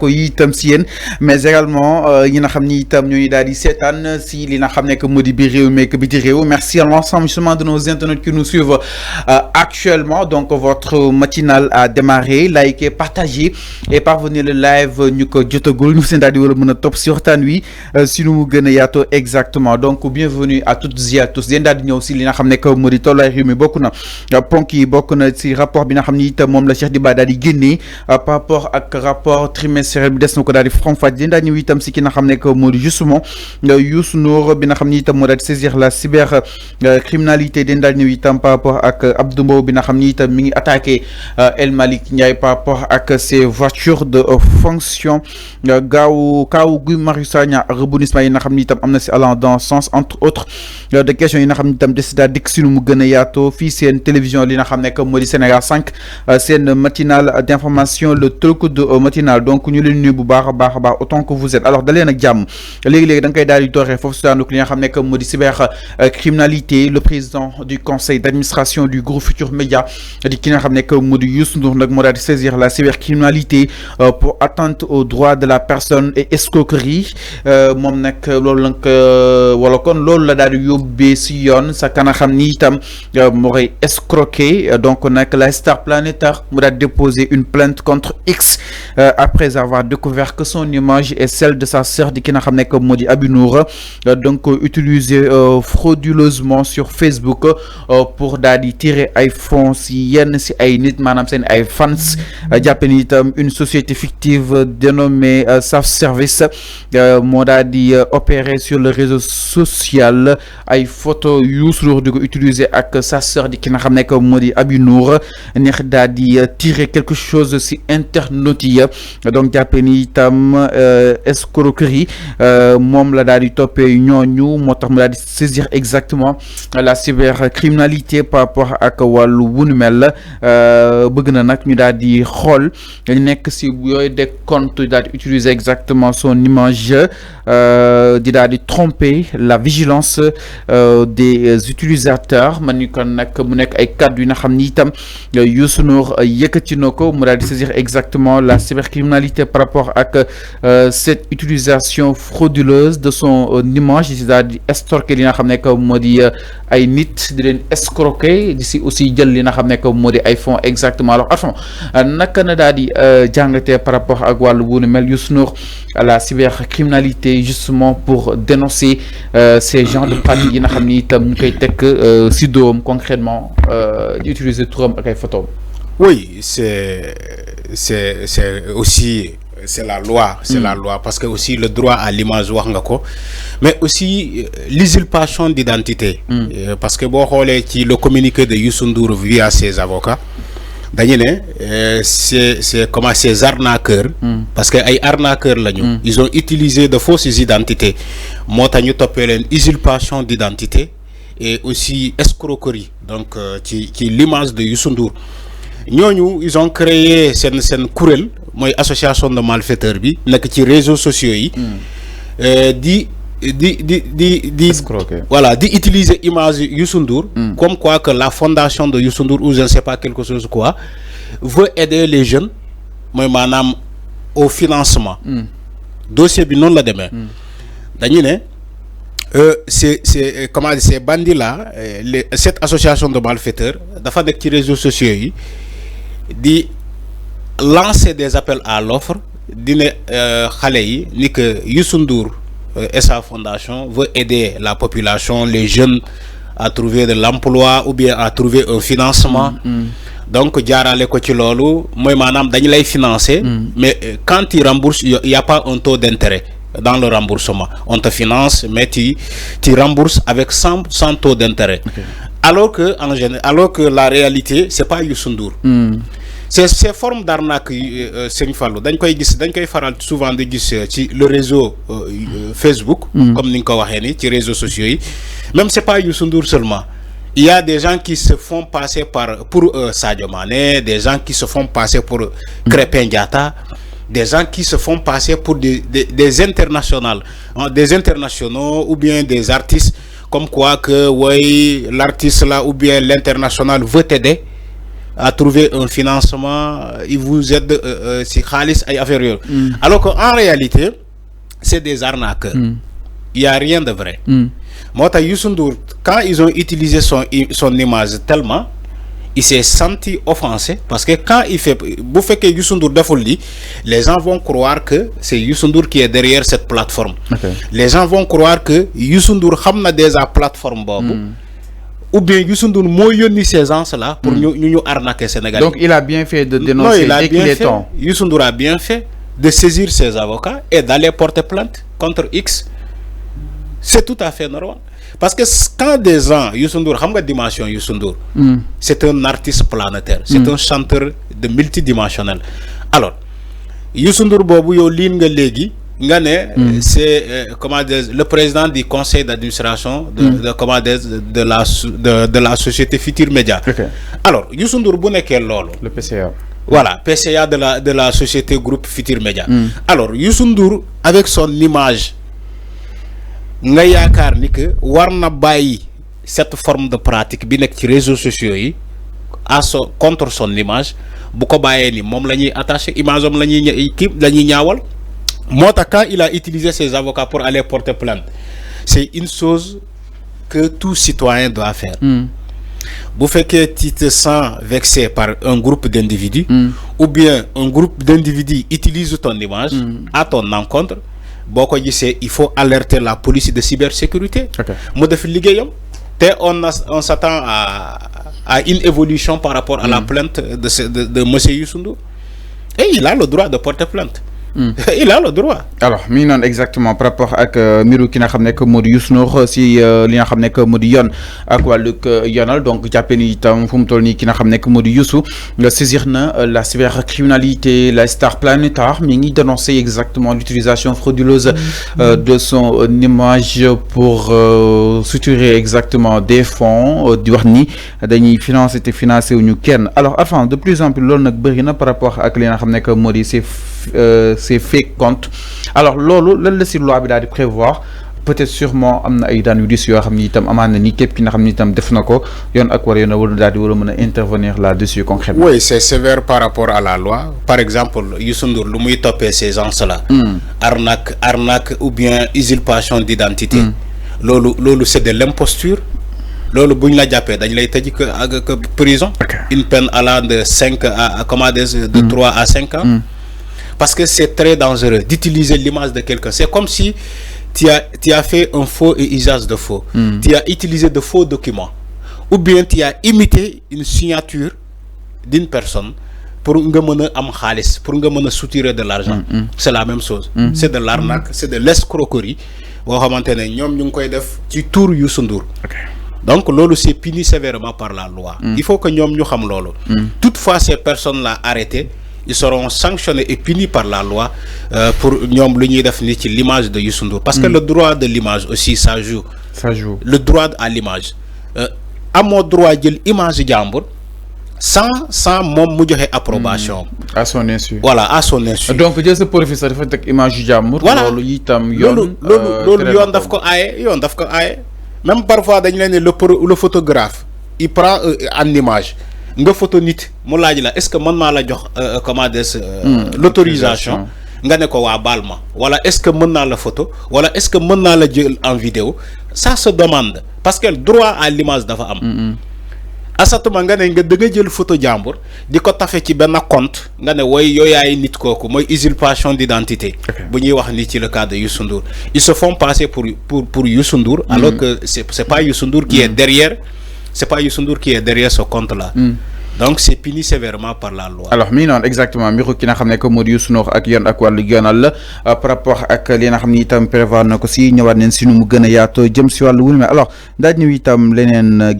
sàkku yi itam si yéen mais également ñi nga xam ni itam ñooñu daal di seetaan si li nga xam ne que moo di biir réew mi ak biti réew. Merci à l'ensemble justement de nos internautes qui nous suivent actuellement. Donc votre matinale a démarré. Likez, partagez et parvenez le live ñu ko jotagul ñu seen daal di wala mën a topp si waxtaan wi si nu mu gën a yaatoo exactement. Donc bienvenue à toutes et à tous yéen daal di ñëw si li nga xam ne que moo di tolluwaay réew mi bokk na ponk yi bokk na si rapport bi nga xam ni itam moom la Cheikh Diba daal di génnee par rapport ak rapport trimestriel bi des na ko daal di faram-fàcce yéen daal ñëw itam si ki nga xam ne que moo di justement Youssou Ndour bi nga xam ni itam moo daal di saisir la cybercriminalité den daal ñëw itam par rapport ak Abdou Mbow bi nga xam ni itam mi ngi attaqué El Malick Ndiaye par rapport ak ses voitures de fonction kaaw Guy Marius Sagna rebondissement yi nga xam ni itam am na si allant dans sens entre autres de questions yi nga xam ni itam décida dik si nu mu gën a yaatoo fii seen télévision li nga xam ne que moo di Sénégal 5 seen matinale d'information le truc de matinale donc ñu leen nuyu bu baax a baax autant que vous êtes alors daleen ak jàmm léegi-léegi da nga koy daal di dooree foofu si daanuk li nga xam ne que moo di cybercriminalité le président du conseil d'administration du groupe Futurs Médias di ki nga xam ne que moo di Youssou Ndour nag moo daal di saisir la cybercriminalité pour atteinte aux droits de la personne et escroquerie moom nag loolu nag wala kon loolu la daal di yóbbee si yoon sa kana xam ni itam mooy escroqué donc nag la Star Planétaire mu daal déposer une plainte contre X après avoir découvert que son image est celle de sa sœur di ki nga xam ne que moo di Aby Nour donc utilisé frauduleusement sur Facebook pour daal di tirer ay fonds si yenn si ay nit maanaam seen ay fans jàppe ni itam une société fictive dénommée Saf Service moo daal di opérer sur le réseau social ay photo Youssou Ndour di ko utiliser ak sa sœur di ki nga xam ne que moo di Aby Nour neex daal di tirer quelque chose si internautes yi donc jàppe ni itam escroquerie moom la daal di toppee ñooñu moo tax mu daal di saisir exactement la cybercriminalité par rapport ak wàllu wunu mel bëgg na nag ñu daal di xool nekk si yooyu des comptes daal di utiliser exactement son image di daal di tromper la vigilance des utilisateurs man ni kon nag mu nekk ay kàddu yi nga xam ni itam Youssou Ndour yëkkati na ko mu daal di saisir exactement la cybercriminalité par rapport ak cette utilisation frauduleuse de son image di daal di estorquer li nga xam ne que moo di ay nit di leen escroquer di si aussi jël li nga xam ne que moo di ay fonds exactement alors Arfan naka na daal di jàngatee par rapport ak wàllu bu nu mel Youssou Ndour à la cybercriminalité justement pour dénoncer ces genres de pratiques yi nga xam ni itam ñu koy tekk si doom concrètement di utiliser turam ak ay photos. Oui, c'est aussi c'est la loi, la loi parce que aussi le droit à l'image wax nga ko mais aussi l'usurpation d'identité parce que boo xoolee ci le communiqué de Youssou Ndour via ses avocats dañu ne c'est comment ces arnaqueurs parce que ay arnaqueurs lañu ils ont utilisé de fausses identités moo tax ñu toppee leen usurpation d'identité et aussi escroquerie donc ci l'image de Youssou Ndour ñooñu ils ont créé seen kuréel mooy association de malfaiteurs bi nekk ci réseaux sociaux yi di voilà di utiliser image Youssou Ndour comme quoi que la fondation de Youssou Ndour ou je ne sais pas quelque chose quoi veut aider les jeunes mooy maanaam au financement dossier bi noonu la demee dañu ne c'est comment dire ces bandits là cette association de malfaiteurs dafa nekk ci réseaux sociaux yi di lancer des appels à l'offre di ne xale yi ni que Youssou Ndour et sa fondation veut aider la population les jeunes à trouver de l'emploi ou bien à trouver un financement donc jaarale ko ci loolu mooy maanaam dañu lay financer mais quand tu rembourses il y a pas un taux d'intérêt dans le remboursement on te finance mais tu rembourses avec sans taux d'intérêt alors que en général alors que la réalité c'est pas Youssou Ndour ces formes d'arnaque Serigne Fallou dañ koy faral souvent di gis ci le réseau Facebook comme ni nga ko waxee ni ci réseaux sociaux yi même c'est pas Youssou Ndour seulement il y a des gens qui se font passer pour Sadio Mané des gens qui se font passer pour Krépin Diatta des gens qui se font passer pour des internationaux ou bien des artistes comme quoi que l'artiste là ou bien l'international veut t'aider à trouver un financement, il vous aide si khalis et affaires. Alors qu'en réalité, c'est des arnaqueurs. Il n'y a rien de vrai. Moi, Youssou Ndour, quand ils ont utilisé son image tellement, il s'est senti offensé parce que quand il fait, vous faites que Youssou Ndour défolie, les gens vont croire que c'est Youssou Ndour qui est derrière cette plateforme. Les gens vont croire que Youssou Ndour a déjà plateforme bobu. Ou bien Youssou Ndour mo yoni ces gens-là pour ñu arnaquer Sénégalais. Donc il a bien fait de dénoncer dès qu'il est temps. Youssou Ndour a bien fait de saisir ses avocats et d'aller porter plainte contre X. C'est tout à fait normal. Parce que quand des gens, Youssou Ndour, xam nga dimension Youssou Ndour, c'est un artiste planétaire, c'est un chanteur de multidimensionnel. Alors, Youssou Ndour bobu yo ligne nga légui nga né c'est comment dire le président du conseil d'administration de la société Futur Média. Alors, Youssou Ndour bu nekké lolu, le PCA. Voilà, PCA de la société groupe Futur Média. Alors, Youssou Ndour avec son image nga yaakaar ni que war na bàyyi cette forme de pratique bi nekk ci réseaux sociaux yi contre son image bu ko bàyyee ni moom la ñuy attaché image am la ñuy ñaawal moo tax quand il a utilisé ses avocats pour aller porter plainte, c'est une chose que tout citoyen doit faire. Bu fekkee tu te sens vexé par un groupe d'individus ou bien un groupe d'individus utilise ton image à ton encontre, il faut alerter la police de cybersécurité. On s'attend à une évolution par rapport à la plainte de M. Youssou Ndour. Et il a le droit de porter plainte. Il a le droit. Alors, non exactement par rapport à Mirou qui n'a jamais que Modi Youssou Ndour si li nga xamné que Modi Yon ak waluk yonal donc jappé ni tam fum tol ni ki nga xamné que Modi Youssou saisir na la cybercriminalité, la Star Planétaire mi ngi dénoncer exactement l'utilisation frauduleuse de son image pour suturer exactement des fonds di wax ni dañuy financer wuñu kenn. Alors enfin de plus en plus lool nak bari na par rapport ak li nga xamné que Modi c'est fake compte. Alors lolo lan la ci loi bi daal di prévoir peut-être sûrement amna ay daan yu dis yo xamni tam amana ni képp ki nga xamni tam def nako yon ak war yon wala daal di wara mëna intervenir là-dessus concrètement. Oui, c'est sévère par rapport à la loi. Par exemple, Youssou Ndour lu muy topé ces gens-là, arnaque ou bien usurpation d'identité. Lolo c'est de l'imposture. Lolo buñ la jappé dañ lay tëj que prison, une peine allant de 5 à de 3 à 5 ans. Parce que c'est très dangereux d'utiliser l'image de quelqu'un. C'est comme si tu as fait un faux et usage de faux. Tu as utilisé de faux documents. Ou bien tu as imité une signature d'une personne pour nga soutirer de l'argent. C'est la même chose. C'est de l'arnaque, c'est de l'escroquerie. Donc lolo c'est puni sévèrement par la loi. Il faut que nous xam lolo. Toutefois ces personnes-là arrêtées, ils seront sanctionnés et punis par la loi pour l'image de Youssou Ndour. Parce que le droit de l'image aussi, ça joue. Le droit à l'image. À mon droit de l'image de Jambour, sans mon approbation. À son insu. Voilà, à son insu. Donc, je sais pour faire ça, il faut que l'image de Jambour, voilà. Même parfois, le photographe, il prend une image. Nga photo nit mo laaj la est-ce que man ma la jox l'autorisation nga ne ko wa balma wala est-ce que mën na la photo wala est-ce que mën na la jël en vidéo, ça se demande parce que le droit à l'image dafa am asatuma nga ne nga da nga jël photo jambour diko tafé ci ben compte nga ne way yoyaay nit koku moy usurpation d'identité bu ñuy wax ni ci le cas de Youssou Ndour, ils se font passer pour Youssou Ndour alors que c'est pas Youssou Ndour qui est derrière. C'est pas Youssou Ndour qui est derrière ce compte-là. Donc c'est puni sévèrement par la loi. Alors non exactement Mirou ki nga xamné ko modi Youssou Ndour ak yon ak walu yonal par rapport ak li nga xamni tam prévoir nako ci ñëwaat nañ ci nu mu gëna yaato jëm ci walu wul mais alors daaj ñu itam leneen